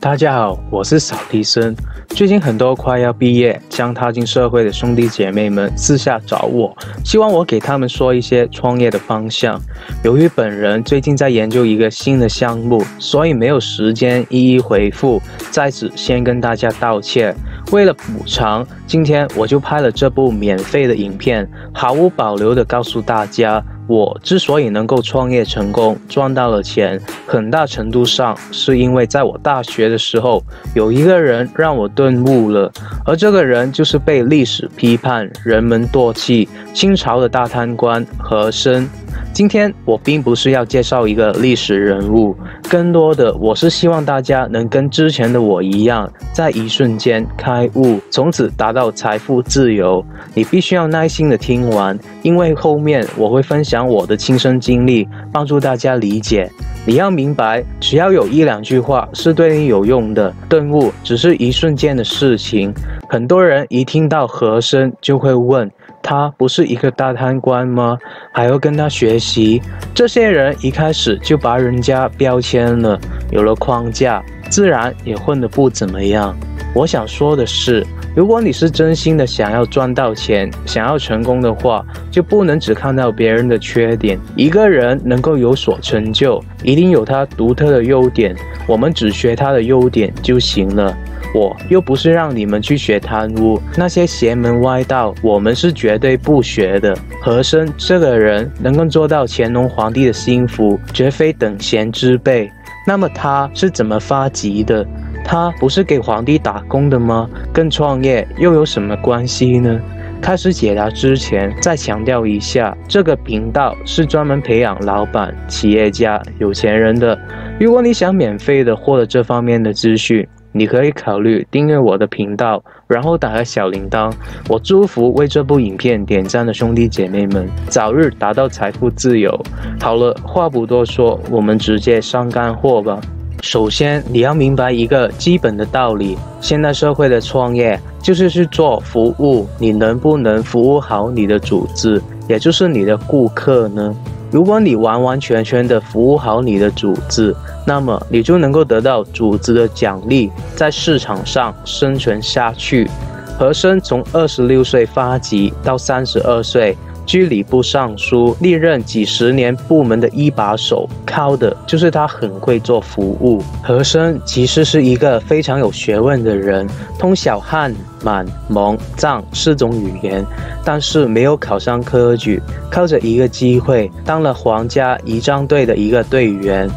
大家好，我是扫地僧。最近很多快要毕业、将踏进社会的兄弟姐妹们私下找我，希望我给他们说一些创业的方向。由于本人最近在研究一个新的项目，所以没有时间一一回复，在此先跟大家道歉。为了补偿，今天我就拍了这部免费的影片，毫无保留地告诉大家，我之所以能够创业成功，赚到了钱，很大程度上是因为在我大学的时候，有一个人让我顿悟了，而这个人就是被历史批判、人们唾弃、清朝的大贪官和珅。今天我并不是要介绍一个历史人物，更多的我是希望大家能跟之前的我一样，在一瞬间开悟，从此达到财富自由。你必须要耐心的听完，因为后面我会分享我的亲身经历，帮助大家理解。你要明白，只要有一两句话是对你有用的，顿悟只是一瞬间的事情。很多人一听到和珅就会问，他不是一个大贪官吗？还要跟他学习？这些人一开始就把人家标签了，有了框架，自然也混得不怎么样。我想说的是，如果你是真心的想要赚到钱，想要成功的话，就不能只看到别人的缺点。一个人能够有所成就，一定有他独特的优点，我们只学他的优点就行了。我又不是让你们去学贪污，那些邪门歪道，我们是绝对不学的。和珅这个人能够做到乾隆皇帝的心腹，绝非等闲之辈。那么他是怎么发迹的？他不是给皇帝打工的吗？跟创业又有什么关系呢？开始解答之前，再强调一下，这个频道是专门培养老板、企业家、有钱人的。如果你想免费的获得这方面的资讯，你可以考虑订阅我的频道，然后打开小铃铛。我祝福为这部影片点赞的兄弟姐妹们早日达到财富自由。好了，话不多说，我们直接上干货吧。首先，你要明白一个基本的道理，现代社会的创业就是去做服务，你能不能服务好你的组织，也就是你的顾客呢？如果你完完全全的服务好你的组织，那么你就能够得到组织的奖励，在市场上生存下去。和珅从26岁发迹到32岁，居礼部尚书，历任几十年部门的一把手，靠的就是他很会做服务。和珅其实是一个非常有学问的人，通晓汉、满、蒙、藏4种语言，但是没有考上科举，靠着一个机会当了皇家仪仗队的一个队员。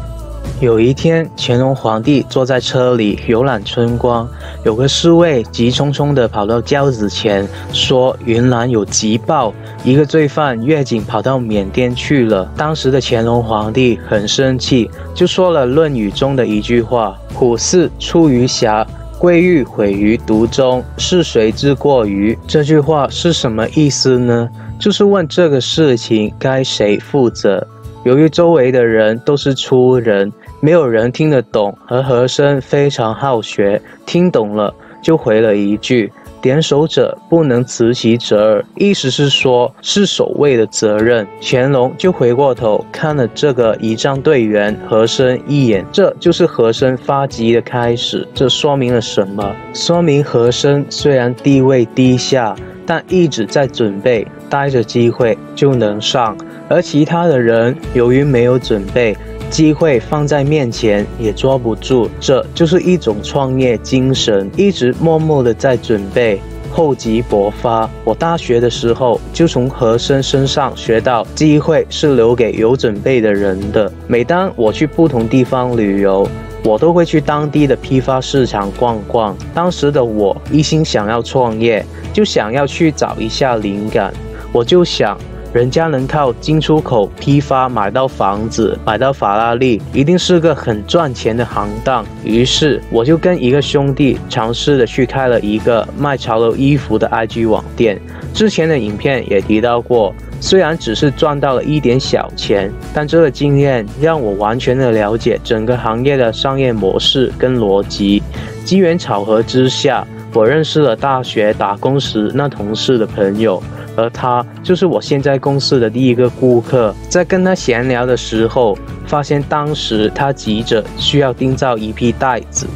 有一天，乾隆皇帝坐在车里游览春光，有个侍卫急匆匆地跑到轿子前，说云南有急报，一个罪犯越境跑到缅甸去了。当时的乾隆皇帝很生气，就说了《论语》中的一句话：虎视出于峡，归欲毁于毒中，是谁之过于？这句话是什么意思呢？就是问这个事情该谁负责。由于周围的人都是粗人，没有人听得懂，而和珅非常好学，听懂了就回了一句：点守者不能辞其责耳，意思是说是守卫的责任。乾隆就回过头看了这个仪仗队员和珅一眼，这就是和珅发迹的开始。这说明了什么？说明和珅虽然地位低下，但一直在准备，待着机会就能上。而其他的人由于没有准备，机会放在面前也抓不住，这就是一种创业精神，一直默默的在准备，厚积薄发。我大学的时候就从和珅身上学到，机会是留给有准备的人的。每当我去不同地方旅游，我都会去当地的批发市场逛逛。当时的我一心想要创业，就想要去找一下灵感。我就想，人家能靠进出口批发买到房子，买到法拉利，一定是个很赚钱的行当。于是我就跟一个兄弟尝试的去开了一个卖潮流衣服的 IG 网店。之前的影片也提到过，虽然只是赚到了一点小钱，但这个经验让我完全的了解整个行业的商业模式跟逻辑。机缘巧合之下，我认识了大学打工时那同事的朋友，而他就是我现在公司的第一个顾客。在跟他闲聊的时候，发现当时他急着需要订造一批袋子，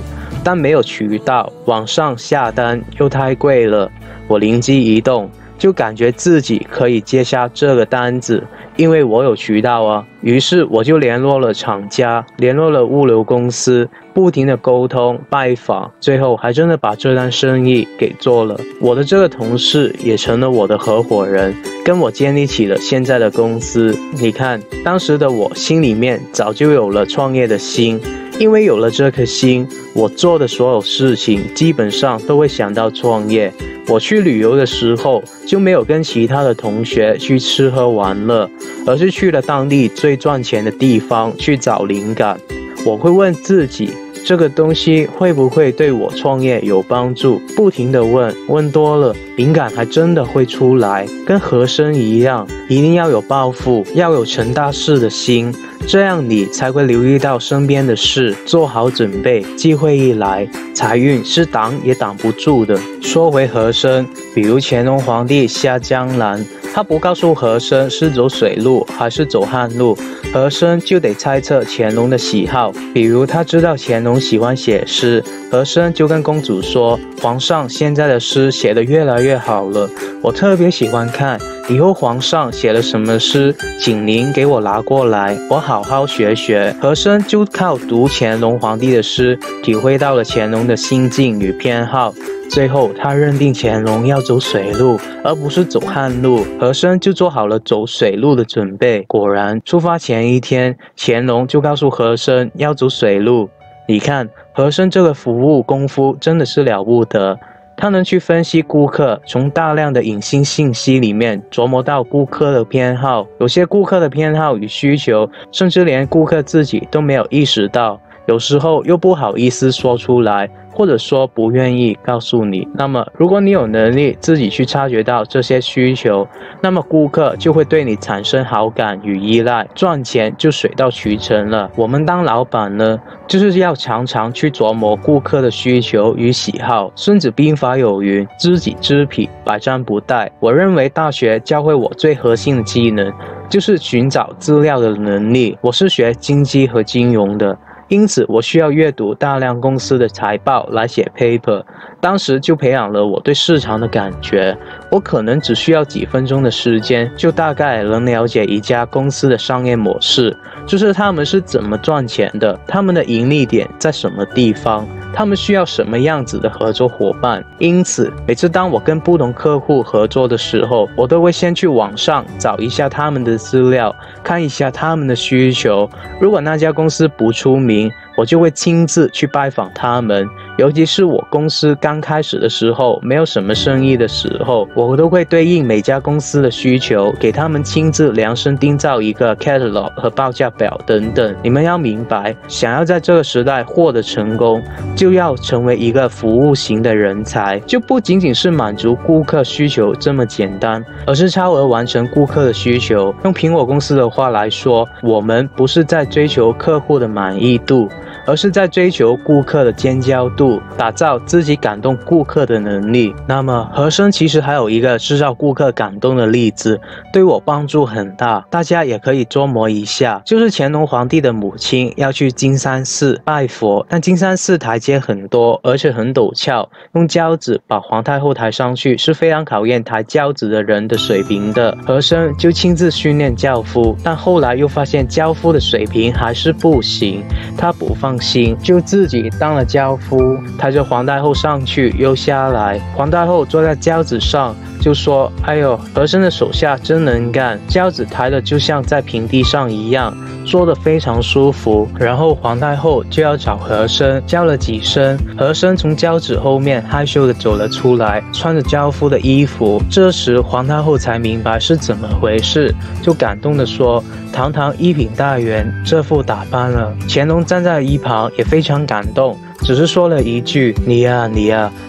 但没有渠道，网上下单又太贵了。我灵机一动，就感觉自己可以接下这个单子，因为我有渠道啊。于是我就联络了厂家，联络了物流公司，不停的沟通拜访，最后还真的把这单生意给做了。我的这个同事也成了我的合伙人，跟我建立起了现在的公司。你看，当时的我心里面早就有了创业的心，因为有了这颗心，我做的所有事情基本上都会想到创业。我去旅游的时候，就没有跟其他的同学去吃喝玩乐，而是去了当地最赚钱的地方去找灵感。我会问自己，这个东西会不会对我创业有帮助？不停地问，问多了，灵感还真的会出来。跟和珅一样，一定要有抱负，要有成大事的心，这样你才会留意到身边的事，做好准备，机会一来，财运是挡也挡不住的。说回和珅，比如乾隆皇帝下江南，他不告诉和珅是走水路还是走旱路，和珅就得猜测乾隆的喜好。比如他知道乾隆喜欢写诗，和珅就跟公主说，皇上现在的诗写得越来越好了，我特别喜欢看，以后皇上写了什么诗，请您给我拿过来，我好好学学。和珅就靠读乾隆皇帝的诗，体会到了乾隆的心境与偏好。最后他认定乾隆要走水路，而不是走旱路，和珅就做好了走水路的准备。果然，出发前一天，乾隆就告诉和珅要走水路。你看，和珅这个服务功夫真的是了不得。他能去分析顾客，从大量的隐性信息里面琢磨到顾客的偏好，有些顾客的偏好与需求，甚至连顾客自己都没有意识到，有时候又不好意思说出来，或者说不愿意告诉你。那么如果你有能力自己去察觉到这些需求，那么顾客就会对你产生好感与依赖，赚钱就水到渠成了。我们当老板呢，就是要常常去琢磨顾客的需求与喜好。孙子兵法有云，知己知彼，百战不殆。我认为大学教会我最核心的技能就是寻找资料的能力。我是学经济和金融的，因此我需要阅读大量公司的财报来写 paper， 当时就培养了我对市场的感觉。我可能只需要几分钟的时间，就大概能了解一家公司的商业模式，就是他们是怎么赚钱的，他们的盈利点在什么地方，他们需要什么样子的合作伙伴。因此每次当我跟不同客户合作的时候，我都会先去网上找一下他们的资料，看一下他们的需求。如果那家公司不出名，我就会亲自去拜访他们。尤其是我公司刚开始的时候，没有什么生意的时候，我都会对应每家公司的需求，给他们亲自量身定造一个 catalog 和报价表等等。你们要明白，想要在这个时代获得成功，就要成为一个服务型的人才，就不仅仅是满足顾客需求这么简单，而是超额完成顾客的需求。用苹果公司的话来说，我们不是在追求客户的满意度，而是在追求顾客的尖叫度，打造自己感动顾客的能力。那么和珅其实还有一个制造顾客感动的例子，对我帮助很大，大家也可以琢磨一下。就是乾隆皇帝的母亲要去金山寺拜佛，但金山寺台阶很多，而且很陡峭，用轿子把皇太后抬上去是非常考验抬轿子的人的水平的。和珅就亲自训练轿夫，但后来又发现轿夫的水平还是不行，他不放心，就自己当了轿夫，抬着皇太后上去又下来。皇太后坐在轿子上就说，哎呦，和珅的手下真能干，轿子抬的就像在平地上一样，坐得非常舒服。然后皇太后就要找和珅，叫了几声，和珅从轿子后面害羞地走了出来，穿着轿夫的衣服。这时皇太后才明白是怎么回事，就感动地说，堂堂一品大员，这副打扮了。乾隆站在一旁也非常感动，只是说了一句，你呀，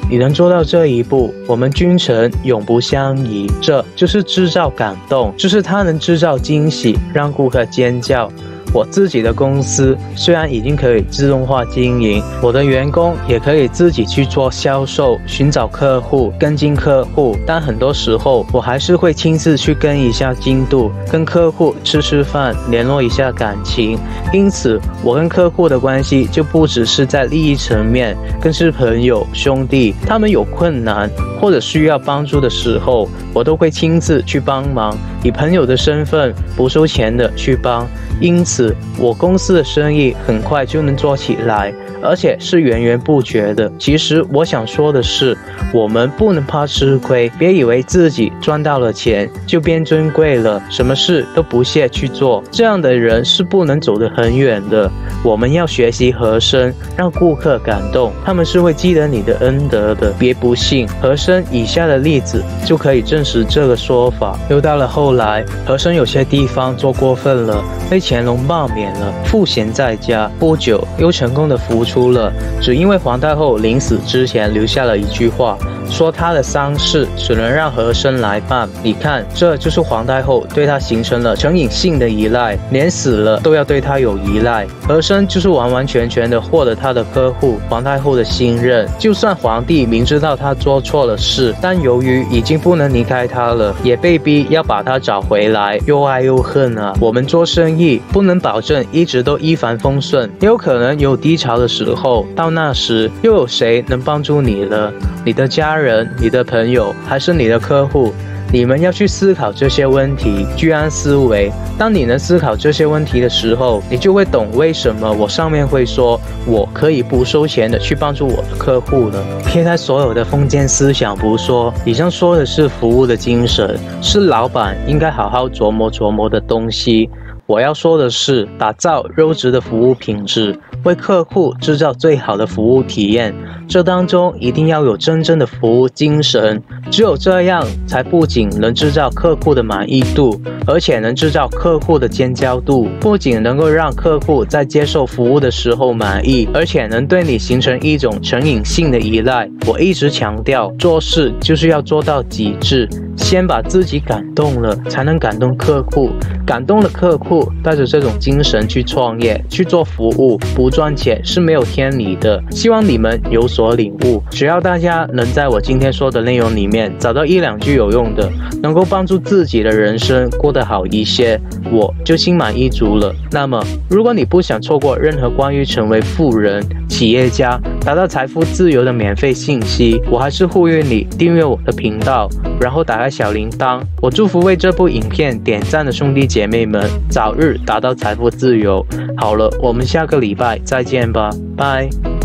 你能做到这一步，我们君臣永不相疑。这就是制造感动，就是他能制造惊喜，让顾客尖叫。我自己的公司虽然已经可以自动化经营，我的员工也可以自己去做销售、寻找客户、跟进客户，但很多时候我还是会亲自去跟一下进度，跟客户吃饭，联络一下感情。因此，我跟客户的关系就不只是在利益层面，更是朋友、兄弟。他们有困难或者需要帮助的时候，我都会亲自去帮忙，以朋友的身份不收钱的去帮。因此，我公司的生意很快就能做起来，而且是源源不绝的。其实我想说的是，我们不能怕吃亏，别以为自己赚到了钱就变尊贵了，什么事都不屑去做，这样的人是不能走得很远的。我们要学习和珅，让顾客感动，他们是会记得你的恩德的，别不信。和珅以下的例子就可以证实这个说法。又到了后来，和珅有些地方做过分了，被乾隆罢免了，赋闲在家，不久又成功的浮出了，只因为皇太后临死之前留下了一句话，说他的丧事只能让和珅来办。你看，这就是皇太后对他形成了成瘾性的依赖，连死了都要对他有依赖。和珅就是完完全全的获得他的呵护，皇太后的信任。就算皇帝明知道他做错了事，但由于已经不能离开他了，也被逼要把他找回来，又爱又恨啊。我们做生意不能保证一直都一帆风顺，也有可能有低潮的时候，到那时又有谁能帮助你了？你的家人、你的朋友，还是你的客户？你们要去思考这些问题，居安思危。当你能思考这些问题的时候，你就会懂为什么我上面会说我可以不收钱的去帮助我的客户了。撇开所有的封建思想不说，以上说的是服务的精神，是老板应该好好琢磨琢磨的东西。我要说的是，打造优质的服务品质，为客户制造最好的服务体验，这当中一定要有真正的服务精神。只有这样，才不仅能制造客户的满意度，而且能制造客户的尖叫度。不仅能够让客户在接受服务的时候满意，而且能对你形成一种成瘾性的依赖。我一直强调，做事就是要做到极致，先把自己感动了，才能感动客户。感动了客户，带着这种精神去创业，去做服务，不赚钱是没有天理的。希望你们有所领悟。只要大家能在我今天说的内容里面找到一两句有用的，能够帮助自己的人生过得好一些，我就心满意足了。那么，如果你不想错过任何关于成为富人、企业家、达到财富自由的免费信息，我还是呼吁你订阅我的频道，然后打开小铃铛。我祝福为这部影片点赞的兄弟姐妹们早日达到财富自由。好了，我们下个礼拜再见吧，拜。